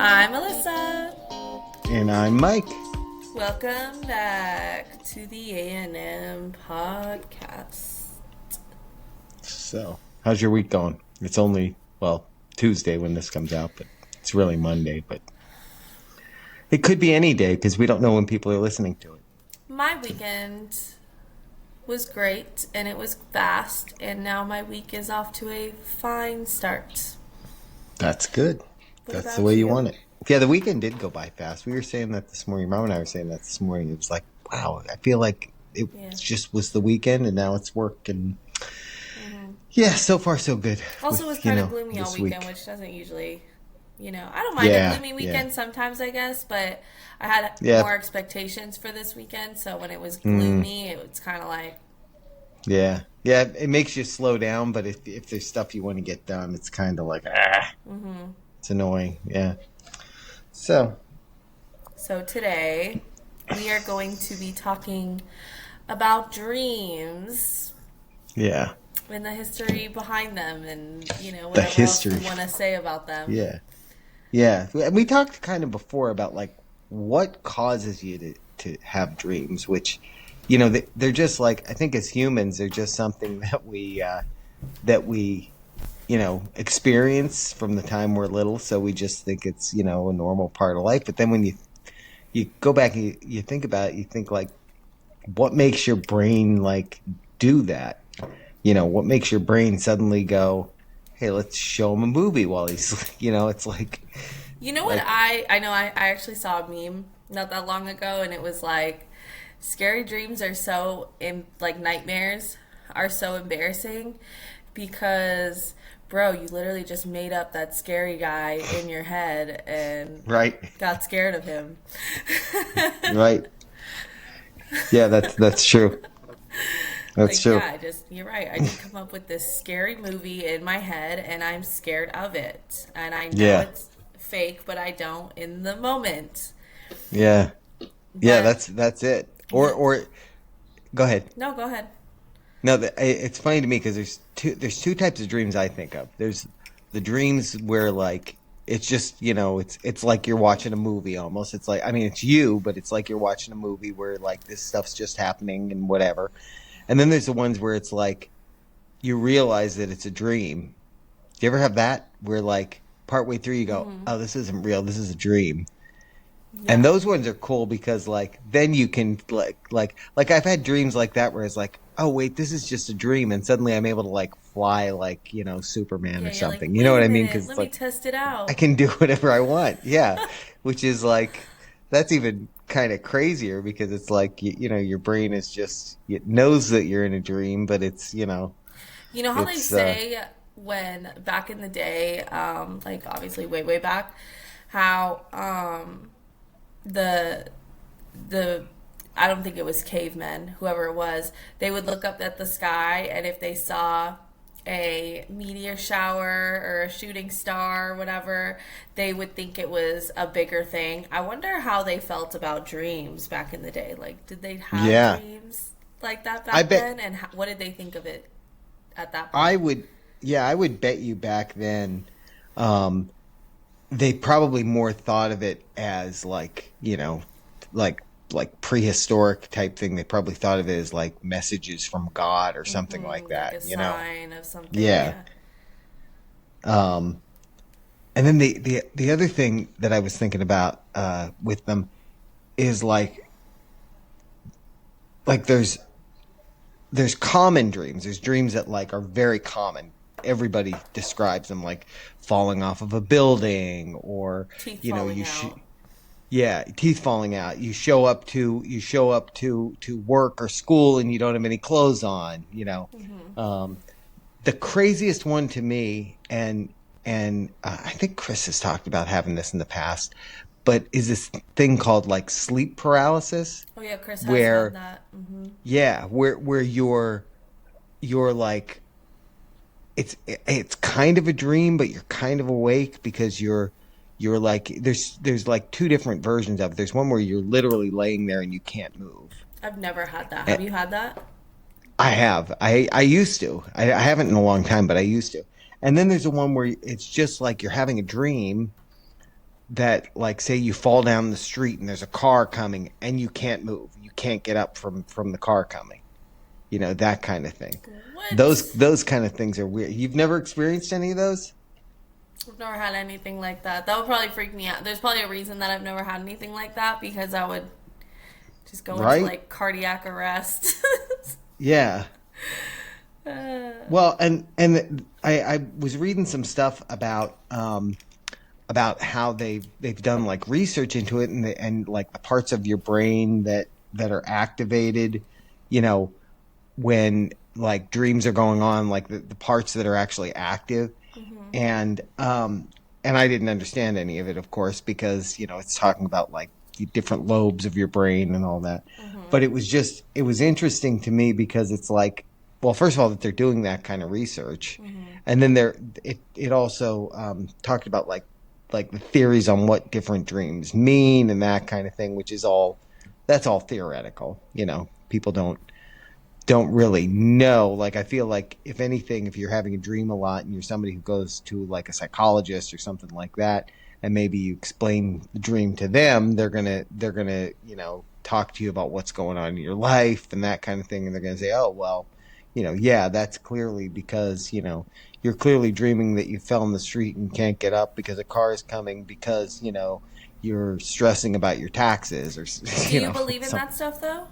I'm Alyssa. And I'm Mike. Welcome back to the A&M podcast. So, how's your week going? It's only, Tuesday when this comes out, but it's really Monday. But it could be any day because we don't know when people are listening to it. My weekend was great and it was fast, and now my week is off to a fine start. That's good. That's the way you want it. Yeah, the weekend did go by fast. We were saying that this morning. Mom and I were saying that this morning. It was like, wow, I feel like it just was the weekend and now it's work. And yeah, so far so good. Also, it was kind of gloomy all weekend, which doesn't usually, I don't mind a gloomy weekend sometimes, I guess, but I had more expectations for this weekend. So when it was gloomy, it was kind of like... Yeah, it makes you slow down, but if there's stuff you want to get done, it's kind of like, it's annoying, yeah. So today we are going to be talking about dreams. Yeah. And the history behind them, and whatever else you want to say about them. Yeah. And we talked kind of before about like what causes you to have dreams, which they're just like, I think as humans, they're just something that we experience from the time we're little. So we just think it's, a normal part of life. But then when you go back and you think about it, you think like, what makes your brain like do that? What makes your brain suddenly go, hey, let's show him a movie while he's, it's like. What I know, I actually saw a meme not that long ago, and it was like, scary dreams are so, like nightmares are so embarrassing because, bro, you literally just made up that scary guy in your head and got scared of him. Right. Yeah, that's true. That's true. Yeah, you're right. I just come up with this scary movie in my head and I'm scared of it. And I know it's fake, but I don't in the moment. Yeah. That's it. Or go ahead. No, go ahead. No, it's funny to me because there's two types of dreams I think of. There's the dreams where like it's just it's like you're watching a movie almost. It's like, I mean, it's you, but it's like you're watching a movie where like this stuff's just happening and whatever. And then there's the ones where it's like you realize that it's a dream. Do you ever have that where like partway through you go, oh, this isn't real, this is a dream? Yeah. And those ones are cool because like then you can like I've had dreams like that where it's like, oh wait, this is just a dream, and suddenly I'm able to like fly like Superman or something. Like, you know what I mean? Because let me test it out. I can do whatever I want. Yeah, which is like that's even kind of crazier because it's like your brain is just, it knows that you're in a dream, but it's how they say when back in the day, like obviously way back, how the I don't think it was cavemen, whoever it was, they would look up at the sky, and if they saw a meteor shower or a shooting star or whatever, they would think it was a bigger thing. I wonder how they felt about dreams back in the day. Like, did they have dreams like that back then? And what did they think of it at that point? I would bet you back then, they probably more thought of it as like, like prehistoric type thing. They probably thought of it as like messages from God or something like that. Like a sign of something. Yeah. And then the other thing that I was thinking about with them is like there's common dreams. There's dreams that like are very common. Everybody describes them, like falling off of a building or teeth falling out. Teeth falling out. You show up to work or school and you don't have any clothes on. The craziest one to me, and I think Chris has talked about having this in the past, but is this thing called like sleep paralysis? Oh yeah, Chris has had that. Mm-hmm. Yeah, where you're like, it's kind of a dream, but you're kind of awake because you're like, there's like two different versions of it. There's one where you're literally laying there and you can't move. I've never had that. Have you had that? I have. I used to. I haven't in a long time, but I used to. And then there's the one where it's just like you're having a dream, that like say you fall down the street and there's a car coming and you can't move, you can't get up from the car coming, that kind of thing. those What? those kind of things are weird. You've never experienced any of those? I've never had anything like that. That would probably freak me out. There's probably a reason that I've never had anything like that because I would just go into Right. like cardiac arrest. Yeah. Well, and I was reading some stuff about how they've done like research into it, and like the parts of your brain that are activated, you know, when like dreams are going on, like the parts that are actually active. And and I didn't understand any of it, of course, because it's talking about like the different lobes of your brain and all that. But it was interesting to me because it's like, well, first of all, that they're doing that kind of research, and then it also talked about like the theories on what different dreams mean and that kind of thing, which is all that's all theoretical. People don't really know. Like, I feel like if anything, if you're having a dream a lot and you're somebody who goes to like a psychologist or something like that, and maybe you explain the dream to them, they're gonna talk to you about what's going on in your life and that kind of thing, and they're gonna say, oh well, yeah, that's clearly because you're clearly dreaming that you fell in the street and can't get up because a car is coming because you're stressing about your taxes or Do you believe in something. that stuff though?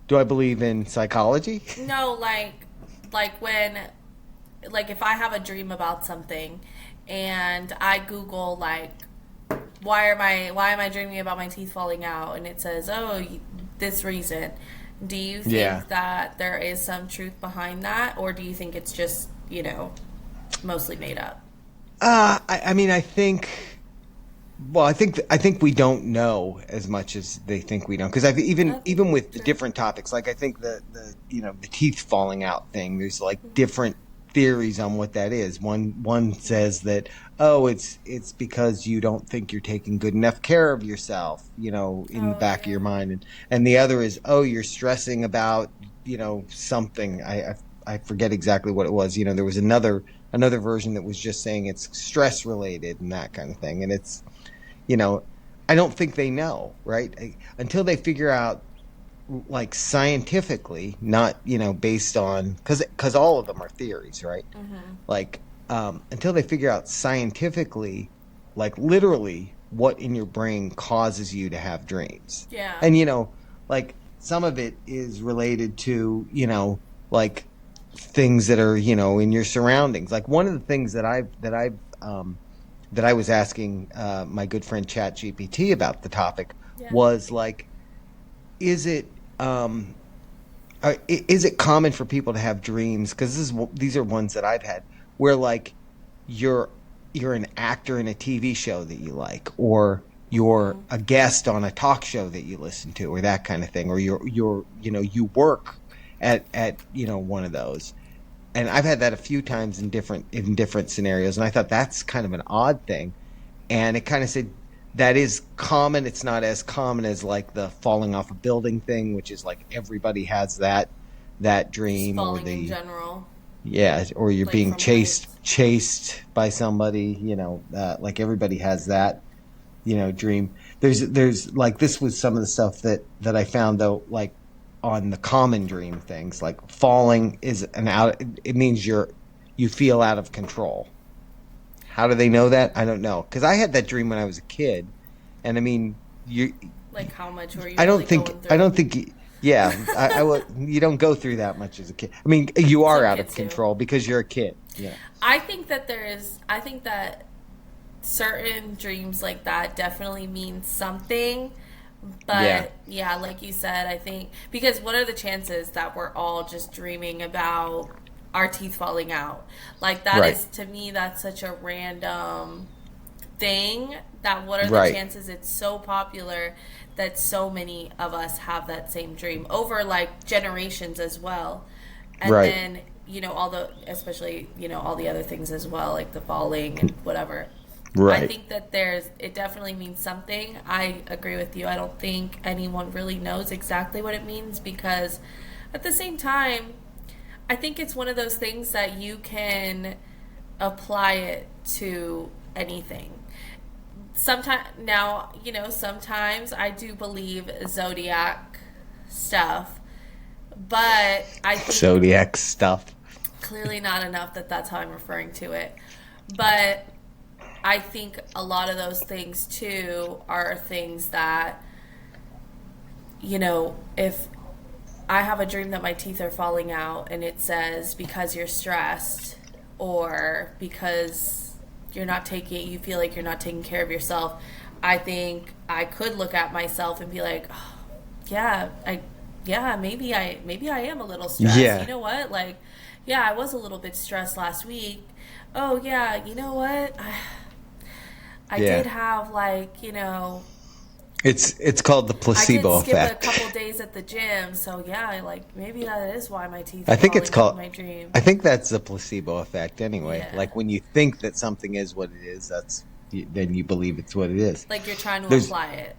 Do I believe in psychology? No, like when like if I have a dream about something and I Google like why am I dreaming about my teeth falling out and it says this reason. Do you Yeah. think that there is some truth behind that, or do you think it's just mostly made up? I mean, I think. Well, I think we don't know as much as they think we know, because I've I think even with the true. different topics, like I think the teeth falling out thing. There's like different theories on what that is. One says that, oh, it's because you don't think you're taking good enough care of yourself, in the Oh back of your yeah. mind, and the other is, oh, you're stressing about something. I forget exactly what it was. There was another version that was just saying it's stress related and that kind of thing, and it's you know, I don't think they know, right? Until they figure out, like scientifically, not based on because all of them are theories, right? Like until they figure out scientifically, like literally, what in your brain causes you to have dreams, Yeah. and like some of it is related to like things that are in your surroundings. Like one of the things that I was asking my good friend Chat GPT about the topic Yeah. was like, is it is it common for people to have dreams? Because these are ones that I've had where like you're you're an actor in a TV show that you like, or you're Mhm. a guest on a talk show that you listen to, or that kind of thing, or you work at one of those. And I've had that a few times in different scenarios, and I thought that's kind of an odd thing. And it kind of said that is common. It's not as common as like the falling off a building thing, which is like everybody has that Just dream, or falling in the general, yeah, or you're like being from chased heights. chased by somebody. Like everybody has that dream. There's like, this was some of the stuff that I found, though, like on the common dream things, like falling is an out. It means you feel out of control. How do they know that? I don't know, because I had that dream when I was a kid, and I mean, you. Like how much were you I really don't think. going I through? don't think. Yeah, I will. You don't go through that much as a kid. I mean, you are Some out of kids do. control because you're a kid. Yeah. I think that certain dreams like that definitely mean something. Yeah. But yeah, like you said, I think because what are the chances that we're all just dreaming about our teeth falling out? Like that Right. is, to me, that's such a random thing that what are the Right. chances it's so popular that so many of us have that same dream over like generations as well. And Right. then all the, especially all the other things as well, like the falling and whatever. I Right. think that it definitely means something. I agree with you. I don't think anyone really knows exactly what it means because at the same time, I think it's one of those things that you can apply it to anything. sometimes now, sometimes I do believe zodiac stuff, but I think Zodiac stuff. clearly not enough that that's how I'm referring to it. But I think a lot of those things too are things that, if I have a dream that my teeth are falling out and it says because you're stressed or because you feel like you're not taking care of yourself, I think I could look at myself and be like, oh, yeah, maybe I am a little stressed. Yeah, You know what? Like, yeah, I was a little bit stressed last week. Oh yeah, you know what? I yeah. did have It's called the I did placebo skip a effect. couple days at the gym, so yeah, like maybe that is why my teeth I are think it's falling out in called. my dream. I think that's the placebo effect. Anyway, Yeah. like when you think that something is what it is, then you believe it's what it is. Like you're trying to There's apply it.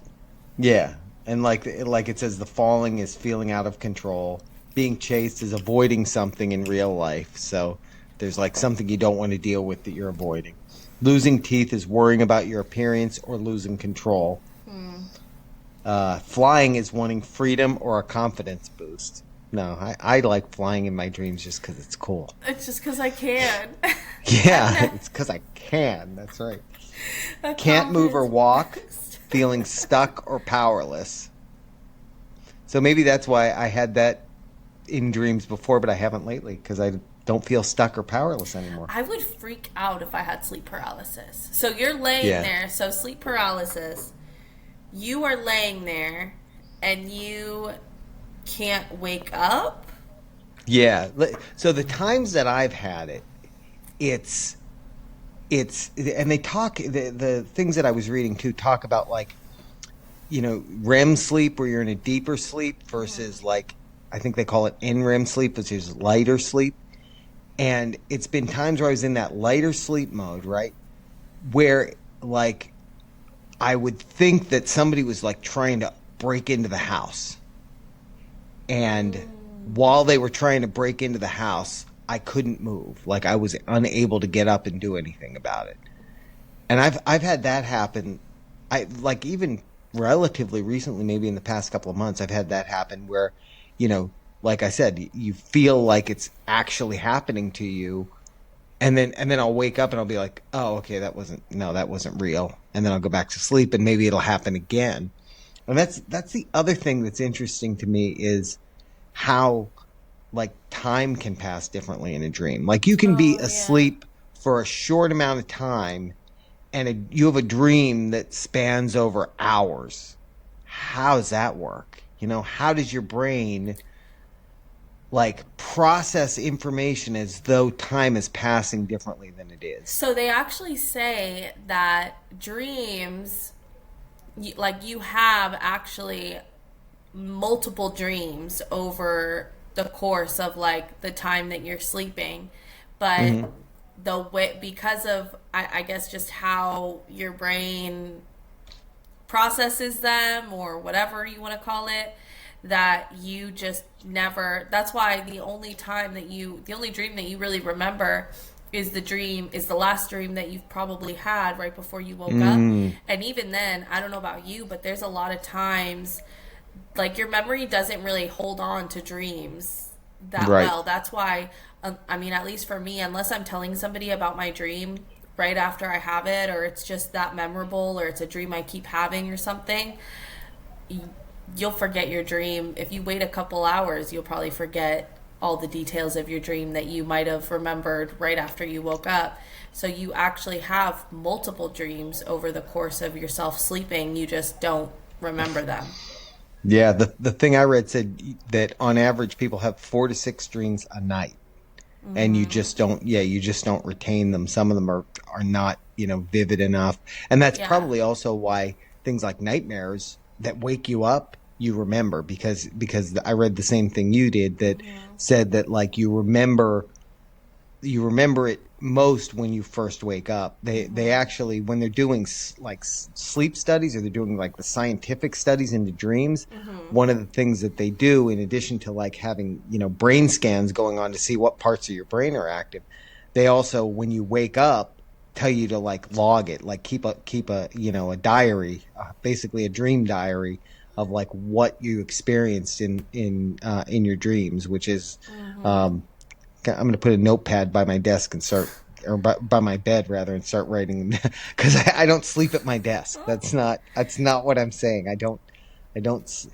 Yeah, and like it says, the falling is feeling out of control. Being chased is avoiding something in real life. So there's like something you don't want to deal with that you're avoiding. Losing teeth is worrying about your appearance or losing control. Flying is wanting freedom or a confidence boost. No, I like flying in my dreams just because it's cool. It's just because I can. Yeah, it's because I can. That's right. A Can't move or confidence walk, boost. feeling stuck or powerless. So maybe that's why I had that in dreams before, but I haven't lately because I don't feel stuck or powerless anymore. I would freak out if I had sleep paralysis. So you're laying Yeah. there, so sleep paralysis, you are laying there and you can't wake up. Yeah. So the times that I've had it, it's and they talk the things that I was reading too talk about like, REM sleep where you're in a deeper sleep versus like I think they call it NREM sleep, which is lighter sleep. And it's been times where I was in that lighter sleep mode, right? Where like I would think that somebody was like trying to break into the house. And while they were trying to break into the house, I couldn't move. Like I was unable to get up and do anything about it. And I've had that happen. I like even relatively recently, maybe in the past couple of months, I've had that happen where, you know, like I said, you feel like it's actually happening to you, and then I'll wake up and I'll be like, oh, okay, that wasn't real, and then I'll go back to sleep, and maybe it'll happen again. And that's the other thing that's interesting to me is how like time can pass differently in a dream. Like you can be Oh, yeah. asleep for a short amount of time and you have a dream that spans over hours. How does that work? How does your brain like process information as though time is passing differently than it is? So they actually say that dreams, like you have actually multiple dreams over the course of like the time that you're sleeping, but Hmm. the way because of I guess just how your brain processes them or whatever you want to call it, that you just never, that's why the only dream that you really remember is the last dream that you've probably had right before you woke up. Mm, And even then, I don't know about you, but there's a lot of times like your memory doesn't really hold on to dreams that right. well. That's why, I mean, at least for me, unless I'm telling somebody about my dream right after I have it, or it's just that memorable, or it's a dream I keep having or something, you'll forget your dream. If you wait a couple hours, you'll probably forget all the details of your dream that you might have remembered right after you woke up. So you actually have multiple dreams over the course of yourself sleeping. You just don't remember them. Yeah, the thing I read said that on average people have 4 to 6 dreams a night, and you just don't retain them. Some of them are not vivid enough, and that's Yeah. probably also why things like nightmares that wake you up you remember, because I read the same thing you did that said that like you remember it most when you first wake up. They actually, when they're doing like sleep studies, or they're doing like the scientific studies into dreams, one of the things that they do in addition to like having brain scans going on to see what parts of your brain are active, they also, when you wake up, tell you to like log it, like keep a a diary, basically a dream diary of like what you experienced in your dreams, which is Mm-hmm. um, I'm going to put a notepad by my desk and start, or by my bed rather, and start writing them because I don't sleep at my desk. That's not what I'm saying. I don't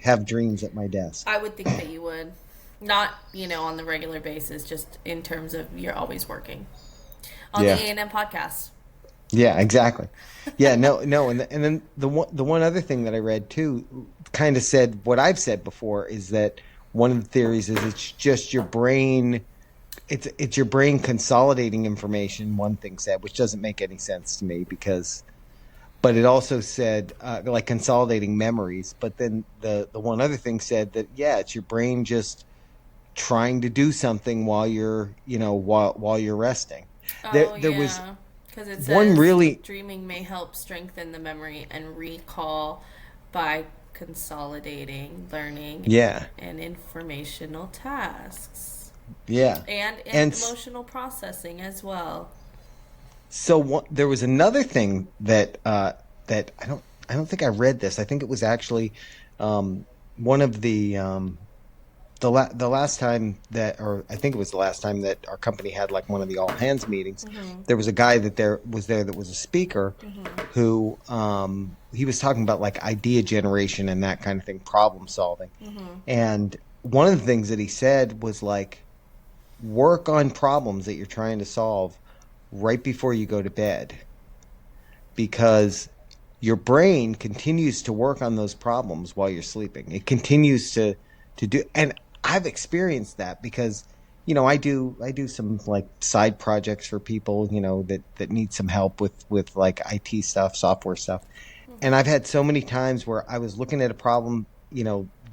have dreams at my desk. I would think that you would. Not, on the regular basis, just in terms of you're always working. On the Yeah. A&M podcast. Yeah, exactly. Yeah, no, no, and then the one other thing that I read too kind of said what I've said before is that one of the theories is it's just your brain, it's your brain consolidating information. One thing said, which doesn't make any sense to me because, but it also said like consolidating memories. But then the one other thing said that yeah, it's your brain just trying to do something while you're while you're resting. There Oh, there was yeah. Because it one says really. dreaming may help strengthen the memory and recall by consolidating learning Yeah, and informational tasks yeah. and And emotional processing as well. so there was another thing that I don't think I read this. I think it was actually one of the last time that, or I think it was the last time that our company had like one of the all hands meetings. Mm-hmm. There was a guy that was a speaker Mm-hmm. who he was talking about like idea generation and that kind of thing, problem solving. Mm-hmm. And one of the things that he said was like work on problems that you're trying to solve right before you go to bed because your brain continues to work on those problems while you're sleeping. It continues to do, and I've experienced that because I do some like side projects for people that need some help with like IT stuff, software stuff. And I've had so many times where I was looking at a problem,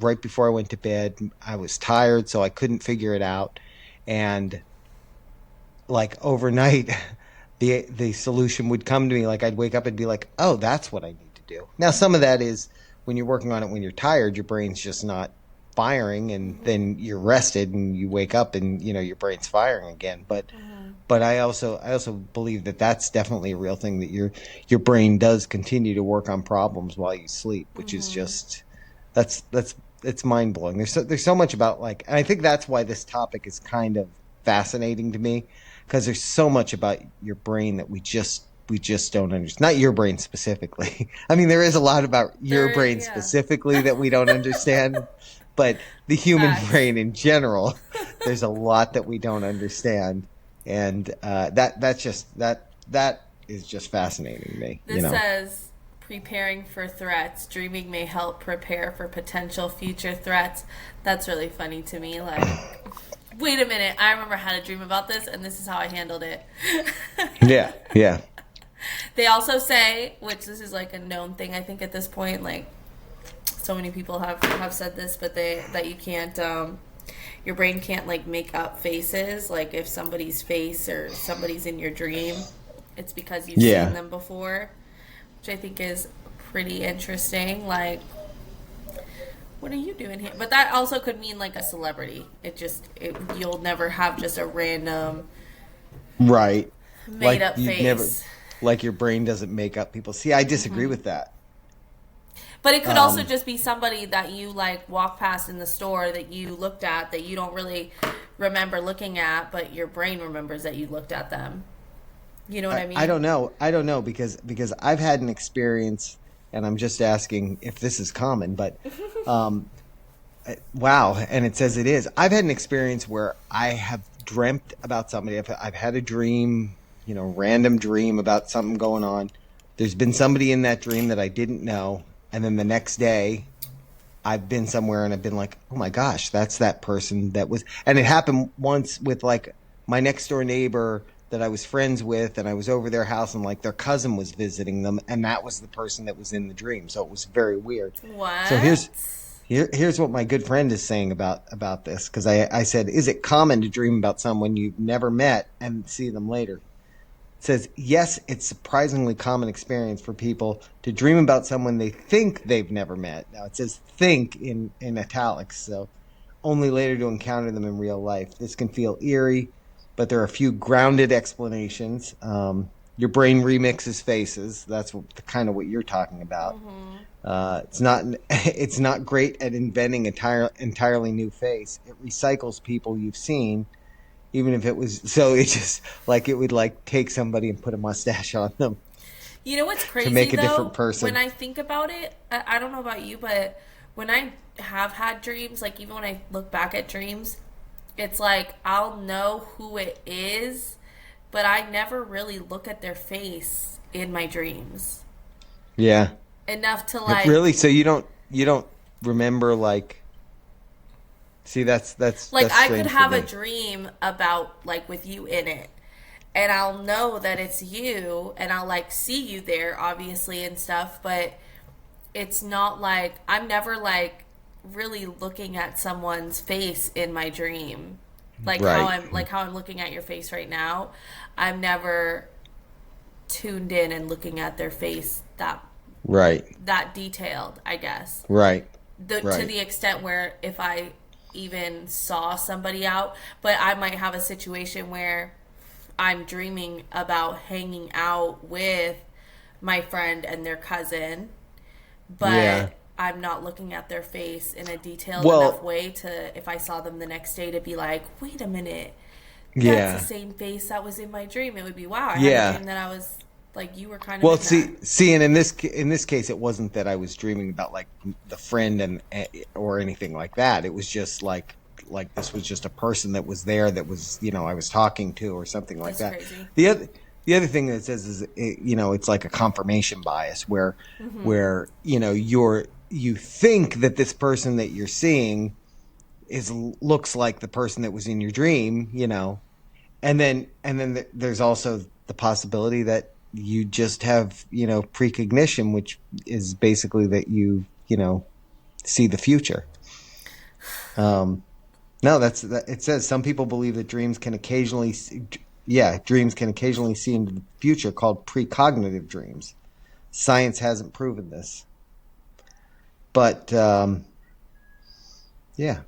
right before I went to bed. I was tired, so I couldn't figure it out. And like overnight, the solution would come to me. Like I'd wake up and be like, "Oh, that's what I need to do." Now, some of that is when you're working on it when you're tired, your brain's just not firing, and Mm-hmm. then you're rested and you wake up and your brain's firing again. But Mm-hmm. I also believe that that's definitely a real thing that your brain does continue to work on problems while you sleep, which is Mm-hmm. just that's it's mind blowing. There's so much about like, and I think that's why this topic is kind of fascinating to me because there's so much about your brain that we just don't understand. Not your brain specifically. I mean, there is a lot about your There, brain yeah. specifically that we don't understand, but the human Facts. brain in general, there's a lot that we don't understand, and that is just fascinating to me. This says preparing for threats. Dreaming may help prepare for potential future threats. That's really funny to me. Like, wait a minute, I remember how to dream about this, and this is how I handled it. Yeah, yeah, They also say, which this is like a known thing, I think at this point, like so many people have said this, but that you can't, your brain can't like make up faces. Like if somebody's face or somebody's in your dream, it's because you've seen yeah. them before, which I think is pretty interesting. Like, what are you doing here? But that also could mean like a celebrity. You'll never have just a random Right. made Like up you'd never, face. like your brain doesn't make up people. See, I disagree with that. But it could also Um, just be somebody that you like walk past in the store that you looked at that you don't really remember looking at, but your brain remembers that you looked at them. You know what I I mean? don't know. I don't know because I've had an experience, and I'm just asking if this is common. But um, wow, and it says it is. I've had an experience where I have dreamt about somebody. I've had a dream, random dream about something going on. There's been somebody in that dream that I didn't know, and then the next day I've been somewhere and I've been like, oh my gosh, that's that person that was. And it happened once with like my next door neighbor that I was friends with, and I was over their house and like their cousin was visiting them, and that was the person that was in the dream. So it was very weird. So What? here's what my good friend is saying about this because I said, is it common to dream about someone you've never met and see them later? Says, yes, it's surprisingly common experience for people to dream about someone they think they've never met. Now it says think in italics, so only later to encounter them in real life. This can feel eerie, but there are a few grounded explanations. your brain remixes faces. That's kind of what you're talking about. Mm-hmm. It's not it's not great at inventing entirely new face. It recycles people you've seen, even if it was so. It just like it would like take somebody and put a mustache on them You know what's to crazy make a different though? When person. I think about it, I don't know about you, but when I have had dreams, like even when I look back at dreams, it's like I'll know who it is, but I never really look at their face in my dreams Yeah, enough to really. So you don't remember like. See, like that's I could strange for have a me. dream about like with you in it, and I'll know that it's you, and I'll like see you there obviously and stuff, but it's not like I'm never like really looking at someone's face in my dream. Right, Like how I'm looking at your face right now. I'm never tuned in and looking at their face right, that detailed, I guess. right, To right. the extent where if I even saw somebody out, but I might have a situation where I'm dreaming about hanging out with my friend and their cousin, Yeah. but I'm not looking at their face in a detailed enough Well, way to, if I saw them the next day, to be like, wait a minute, that's the yeah, same face that was in my dream. It would be, wow, I had a yeah. dream that I was like, you were kind of Well, in that. see, and in this case, it wasn't that I was dreaming about like the friend or anything like that. It was just like this was just a person that was there that was I was talking to or something like That's that. crazy. The other the other thing that it says is it's like a confirmation bias where Mm-hmm. you think that this person that you're seeing is looks like the person that was in your dream, and then there's also the possibility that you just have precognition, which is basically that you see the future. No, it says some people believe that dreams can occasionally see into the future, called precognitive dreams. Science hasn't proven this, but yeah,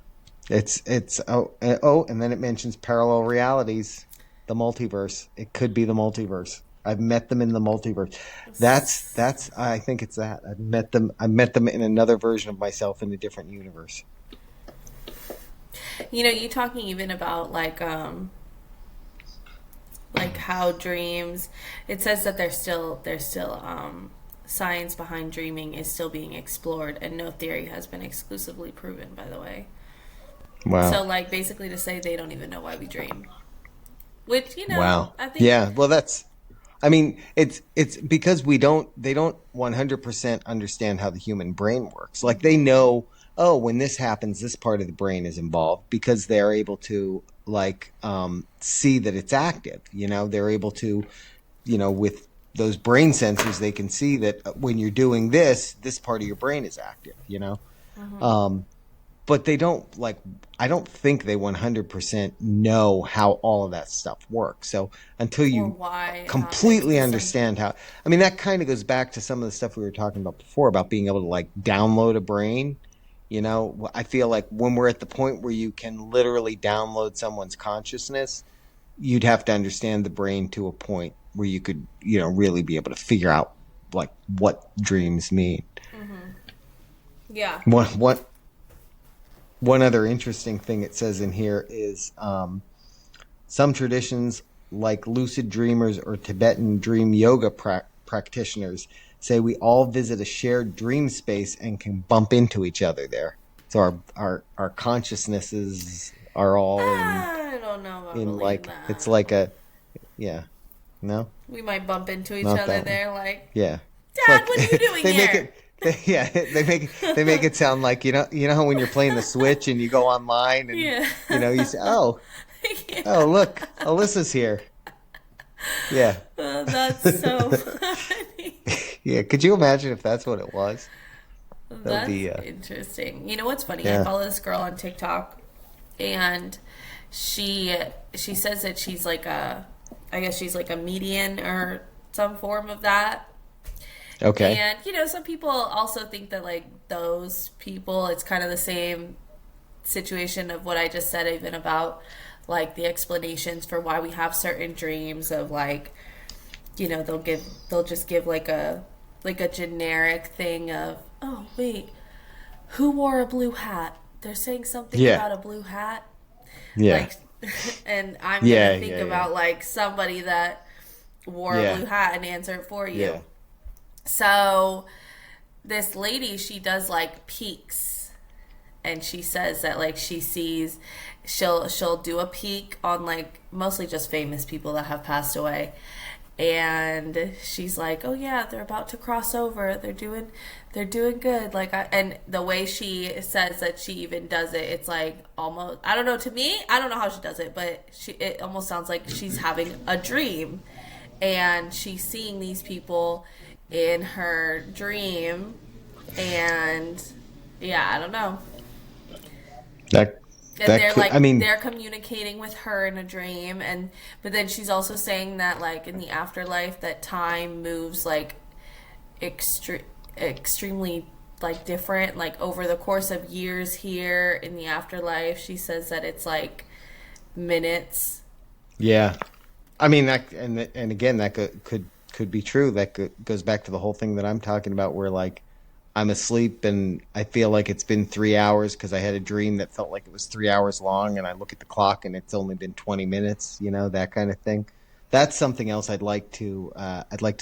it's and then it mentions parallel realities, the multiverse. It could be the multiverse. I've met them in the multiverse. That's I think it's that. I met them in another version of myself in a different universe. You talking even about like how dreams, it says that there's still science behind dreaming is still being explored, and no theory has been exclusively proven, by the way. So Wow. like basically to say they don't even know why we dream, which Wow. I think. Yeah, well I mean, it's because they don't 100% understand how the human brain works. Like they Mhm. know, oh, when this happens, this part of the brain is involved because they're able to like see that it's active. They're able to, with those brain sensors, they can see that when you're doing this part of your brain is active. Mhm. Um, but they don't like I don't think they 100% know how all of that stuff works. So until Or you why it happens completely to some. understand how, I mean, that kind of goes back to some of the stuff we were talking about before about being able to like download a brain. I feel like when we're at the point where you can literally download someone's consciousness, you'd have to understand the brain to a point where you could really be able to figure out like what dreams mean. Mhm. Yeah. What One other interesting thing it says in here is some traditions, like lucid dreamers or Tibetan dream yoga practitioners, say we all visit a shared dream space and can bump into each other there. So our consciousnesses are all I don't know about in believing like it's that. like a yeah no We might bump into each not other that one. there, like, Yeah, it's Dad, like what are you doing they make here? it. Yeah, they make it sound like how when you're playing the Switch and you go online and Yeah. you say, oh, Yeah. look, Alyssa's here. Yeah, Oh, that's so funny. yeah. Could you imagine if that's what it was? That would That's be interesting. You know what's funny? I yeah. follow this girl on TikTok, and she she says that she's like I guess she's like a median or some form of that. Okay. And some people also think that like those people, it's kind of the same situation of what I just said, even about like the explanations for why we have certain dreams of like they'll just give like a generic thing of, oh wait, who wore a blue hat? They're saying something Yeah. about a blue hat. Yeah. Like, and I'm Yeah. gonna think Yeah. Yeah. about like somebody that wore a Yeah. blue hat and answer it for Yeah. you. So this lady, she does like peaks, and she says that like she sees, she'll do a peek on like mostly just famous people that have passed away, and she's like, oh yeah, they're about to cross over, they're doing good, like and the way she says that she even does it, it's like almost, I don't know, to me, I don't know how she does it, but it almost sounds like she's having a dream, and she's seeing these people in her dream, and yeah, I don't know. That And that they're could. like I mean, they're communicating with her in a dream, and but then she's also saying that like in the afterlife that time moves like extremely like different, like over the course of years. Here in the afterlife, she says that it's like minutes. yeah. I mean that, and again, that could be true. That goes back to the whole thing that I'm talking about, where like I'm asleep and I feel like it's been 3 hours because I had a dream that felt like it was 3 hours long, and I look at the clock and it's only been 20 minutes. That kind of thing. That's something else I'd like to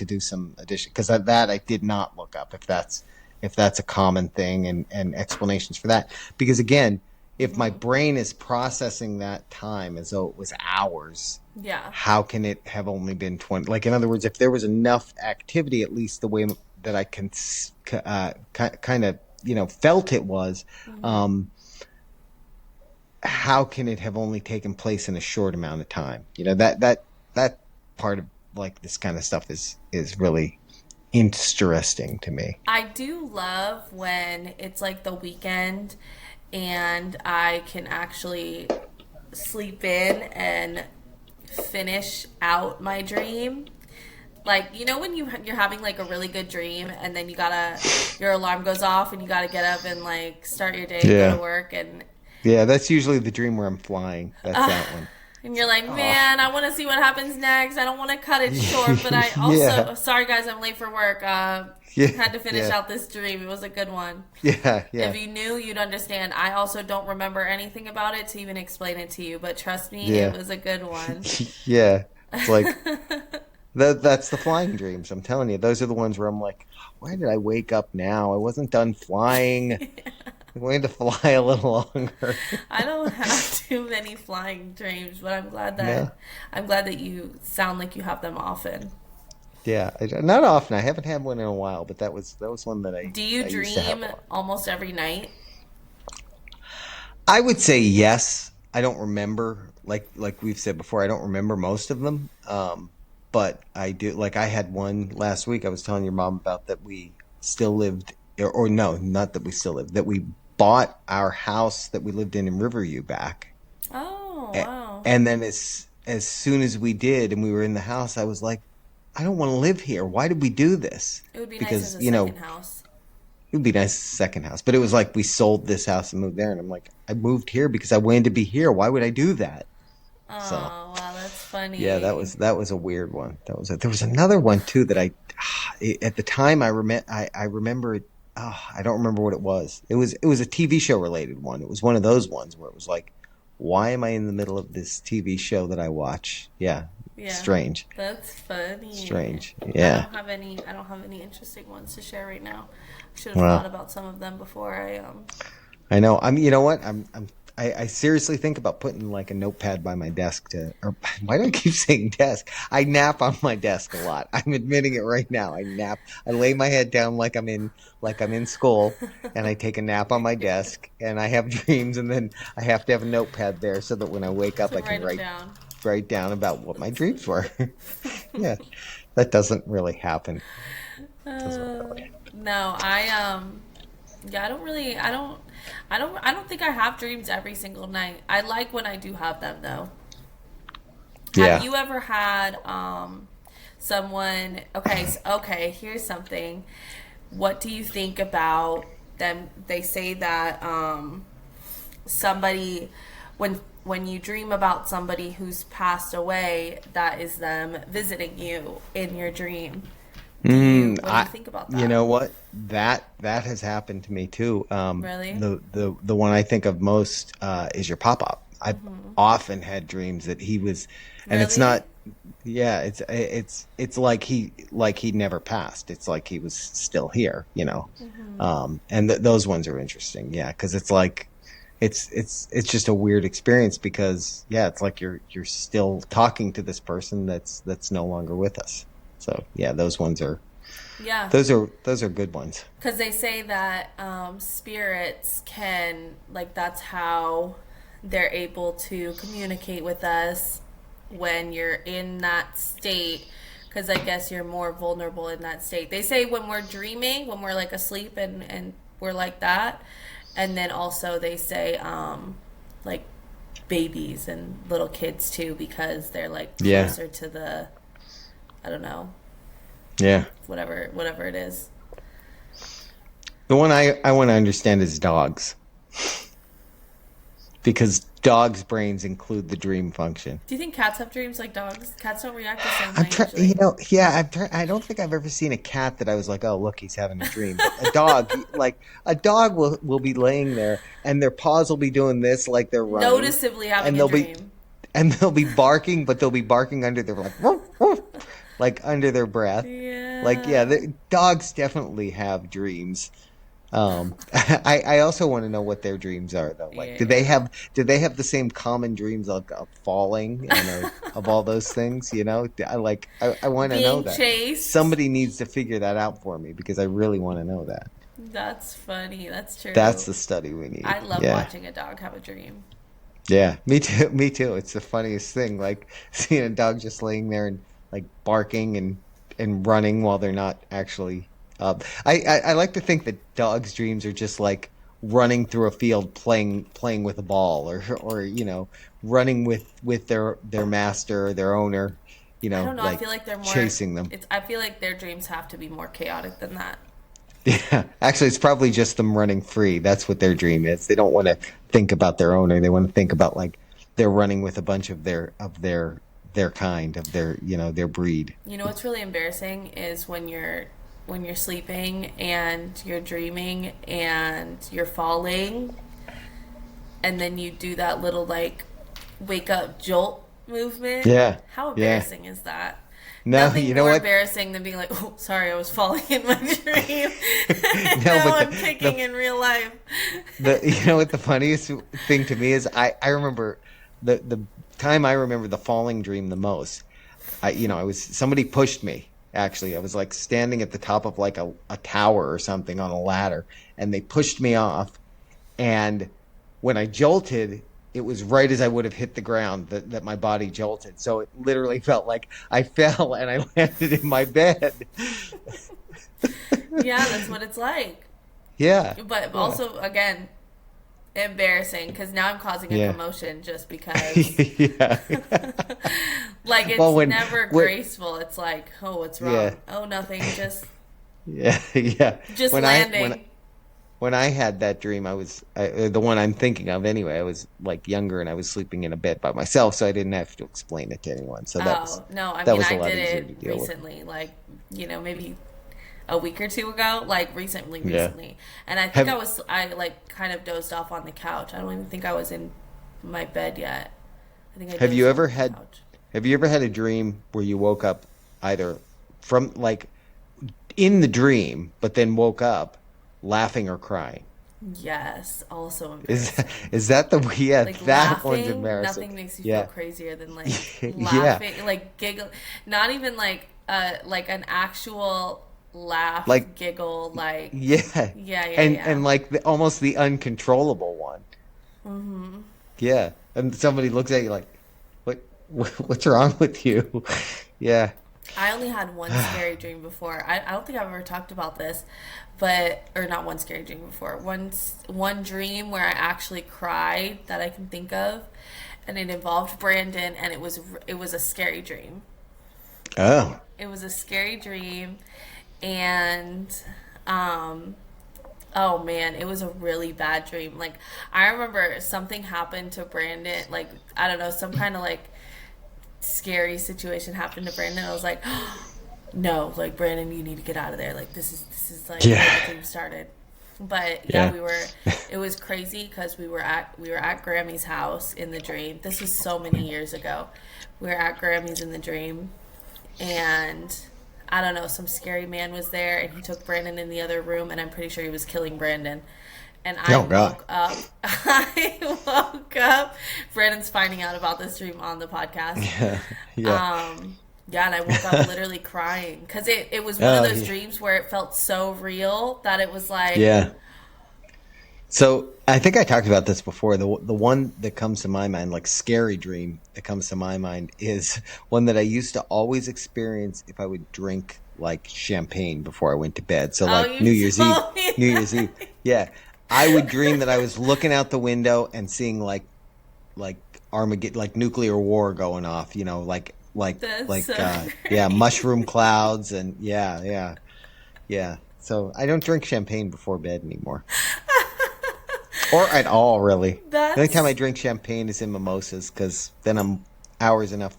do some addition, because that I did not look up if that's a common thing, and explanations for that. Because again, if my Hmm. brain is processing that time as though it was hours, Yeah. how can it have only been 20? Like, in other words, if there was enough activity, at least the way that I can kind of felt it was, Hmm. um, how can it have only taken place in a short amount of time? That part of like this kind of stuff is really interesting to me. I do love when it's like the weekend and I can actually sleep in and finish out my dream. Like, when you're having like a really good dream, and then your alarm goes off and you gotta get up and like start your day, go to Yeah, work, and yeah. That's usually the dream where I'm flying. That's uh, that one. and It's you're like, like, oh, man, I want to see what happens next. I don't want to cut it short, but I yeah, also, sorry guys, I'm late for work. yeah, Had to finish yeah, out this dream. It was a good one. yeah, If yeah, you knew, you'd understand. I also don't remember anything about it to even explain it to you, but trust me, it yeah, was a good one. yeah. It's like that's the flying dreams. I'm telling you, those are the ones where I'm like, why did I wake up now? I wasn't done flying. I wanted to fly a little longer. I don't have too many flying dreams, but No. I'm glad that you sound like you have them often. Yeah, not often. I haven't had one in a while, but that was one that Do you I used to have dream a lot. almost every night? I would say yes. I don't remember, like we've said before. I don't remember most of them, but I do. Like I had one last week. I was telling your mom about that. We still lived, or no, not that we still lived. That we bought our house that we lived in Riverview back, Oh, A- wow. and then as soon as we did, and we were in the house, I was like, I don't want to live here. Why did we do this? It would be nice as Because a second house. it would be nice second house, but it was like we sold this house and moved there, and I'm like, I moved here because I wanted to be here. Why would I do that? So Oh, wow, that's yeah, that funny. was that was a weird one. There was another one too that at the time I remember it. Oh, I don't remember what it was. It was a TV show related one. It was one of those ones where it was like, why am I in the middle of this TV show that I watch? Yeah, Yeah, strange, that's funny. strange. Yeah. I don't have any interesting ones to share right now. I should have thought Well, about some of them before I I know. You know what? I seriously think about putting like a notepad by my desk or why do I keep saying desk? I nap on my desk a lot. I'm admitting it right now. I nap. I lay my head down like I'm in school, and I take a nap on my desk, and I have dreams, and then I have to have a notepad there so that when I wake up, to I can write them write down. write down about what my That's dreams were. funny. Yeah, that doesn't really happen. Doesn't Uh, really. no, yeah, I don't think I have dreams every single night. I like when I do have them though. Have Yeah. you ever had someone? Okay, okay. Here's something. What do you think about them? They say that somebody when when you dream about somebody who's passed away, that is them visiting you in your dream. What do you I, think about you that? know what? That has happened to me too. Really? The one I think of most is your pop-up. I've often had dreams that he was, and it's Really? not. Yeah, it's like he never passed. It's like he was still here. And those ones are interesting. Yeah, because it's like it's just a weird experience because yeah, it's like you're still talking to this person that's no longer with us. So yeah, Yeah. those are good ones. Because they say that spirits can, like, that's how they're able to communicate with us when you're in that state. Because I guess you're more vulnerable in that state. They say when we're dreaming, when we're like asleep and we're like that. And then also they say, like, babies and little kids too, because they're like Yeah, closer to the, I don't know, yeah. whatever it is. The one I want to understand is dogs because dogs' brains include the dream function. Do you think cats have dreams like dogs? Cats don't react the same I'm way trying, usually. yeah, I don't think I've ever seen a cat that I was like, oh, look, he's having a dream. But a dog, like a dog will be laying there and their paws will be doing this like they're running Noticeably having and a they'll be dream. barking, but they'll be barking under their like, woof, woof, like under their breath. Like, yeah, Yeah. the dogs definitely have dreams. I also want to know what their dreams are though. Like, Yeah. do they have the same common dreams of falling and of all those things? I want to know Being that. chased. Somebody needs to figure that out for me because I really want to know that. That's funny. That's That's true. the study we I need. love Yeah. watching a dog have a dream. Yeah, me too. Me too. It's the funniest thing. Like seeing a dog just laying there and like barking and running while they're not actually up. I like to think that dogs' dreams are just like running through a field playing with a ball or running with their master or their owner, I don't know. I like feel like they're more. chasing them. I feel like their dreams have to be more chaotic than that. Yeah, actually, it's probably just them running free. That's what their dream is. They don't want to think about their owner. They want to think about like they're running with a bunch of their kind of their breed. You know what's really embarrassing is when you're sleeping and you're dreaming and you're falling and then you do that little like wake up jolt movement. Yeah, How yeah. embarrassing is that? No, Nothing you know more what? embarrassing than being like, oh, sorry, I was falling in my dream. And No, now but I'm kicking in real life. the you know what the funniest thing to me is I remember the time I remember the falling dream the most. I was somebody pushed me. Actually, I was like standing at the top of like a tower or something on a ladder, and they pushed me off. And when I jolted, it was right as I would have hit the ground that my body jolted. So it literally felt like I fell and I landed in my bed. Yeah, that's what it's like. Yeah, But yeah, also, again, embarrassing because now I'm causing a yeah, commotion just because. yeah. Like, Well, it's never when graceful. It's like, oh, what's yeah, wrong? Oh, nothing. yeah, yeah. Just When I when landing. when I had that dream, the one I'm thinking of anyway. I was like younger and I was sleeping in a bed by myself, so I didn't have to explain it to anyone. So Oh, no. I that mean, was a I lot did easier it to deal with. recently. Like, maybe a week or two ago. Like, Yeah. recently. And I think Have I like kind of dozed off on the couch. I don't even think I was in my bed yet. I think I Have you dozed off ever on the had couch. Have you ever had a dream where you woke up either from like in the dream, but then woke up laughing or crying? Yes, also Is embarrassing. is that the yeah, Like that one's laughing, embarrassing. nothing makes you feel Yeah. crazier than like Yeah. laughing, like giggle, not even like an actual laugh, Like giggle, like yeah. yeah, yeah, And yeah. like almost the uncontrollable one. Yeah. And somebody looks at you like, "What what's wrong with you?" Yeah. I only had one scary dream before. I don't think I've ever talked about this, but or not one scary dream before. One dream where I actually cried that I can think of, and it involved Brandon, and it was a scary dream. It was a scary dream, and um, Oh man, it was a really bad dream. Like I remember something happened to Brandon, like I don't know, some kind of like scary situation happened to Brandon. I was like, no, like Brandon, you need to get out of there. Like this is like where the Yeah. dream started. But yeah, Yeah. we were. It was crazy because we were at Grammy's house in the dream. This was so many years ago. We were at Grammy's in the dream, and I don't know, some scary man was there, and he took Brandon in the other room, and I'm pretty sure he was killing Brandon. And I Oh God. woke up. I woke up. Brandon's finding out about this dream on the podcast. Yeah. Yeah. Yeah, and I woke up literally crying because it was one of Oh those yeah. dreams where it felt so real that it was like, Yeah. So I think I talked about this before. The one that comes to my mind, like scary dream that comes to my mind, is one that I used to always experience if I would drink like champagne before I went to bed. So oh, like you told me New Year's that. Eve, yeah, I would dream that I was looking out the window and seeing like Armageddon, like nuclear war going off. You know, That's so yeah, great. mushroom clouds and yeah. So I don't drink champagne before bed anymore. Or at all, really. The only time I That's drink champagne is in mimosas, because then I'm hours enough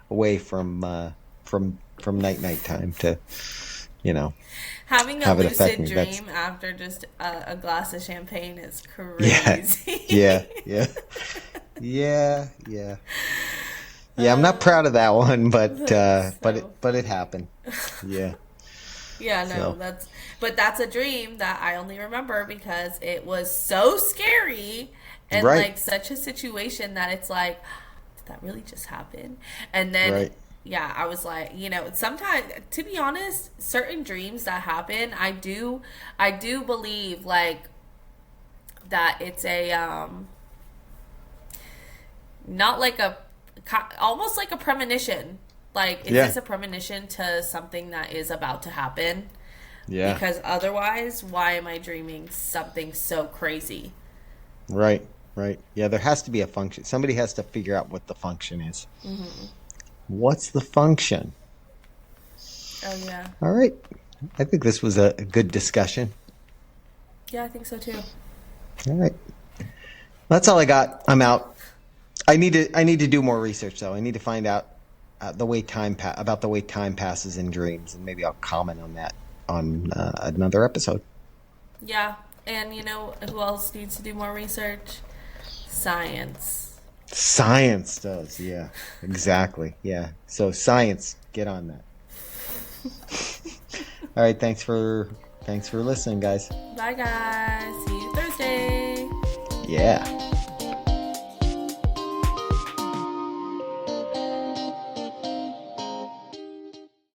away from night time to, you know, having a have it affect lucid me. That's dream after just a glass of champagne is yeah, crazy. yeah, yeah, yeah. Yeah, I'm not proud of that one, That's so but it funny. happened. Yeah. Yeah, no, So that's a dream that I only remember because it was so scary and right, like such a situation that it's like, did that really just happen? And then right. yeah, I was like, sometimes to be honest, certain dreams that happen, I do believe like that it's a not like a almost like a premonition. Like, is Yeah, this a premonition to something that is about to happen? yeah. Because otherwise, why am I dreaming something so crazy? Right, right. Yeah, there has to be a function. Somebody has to figure out what the function is. What's the function? Oh, yeah. All right. I think this was a good discussion. Yeah, I think so too. All right. That's all I got. I'm out. I need to do more research though. I need to find out about the way time passes in dreams, and maybe I'll comment on that on another episode. Yeah. And who else needs to do more research? Science. Science does. Yeah. Exactly. Yeah. So science, get on that. All right, thanks for listening, guys. Bye, guys. See you Thursday. Yeah.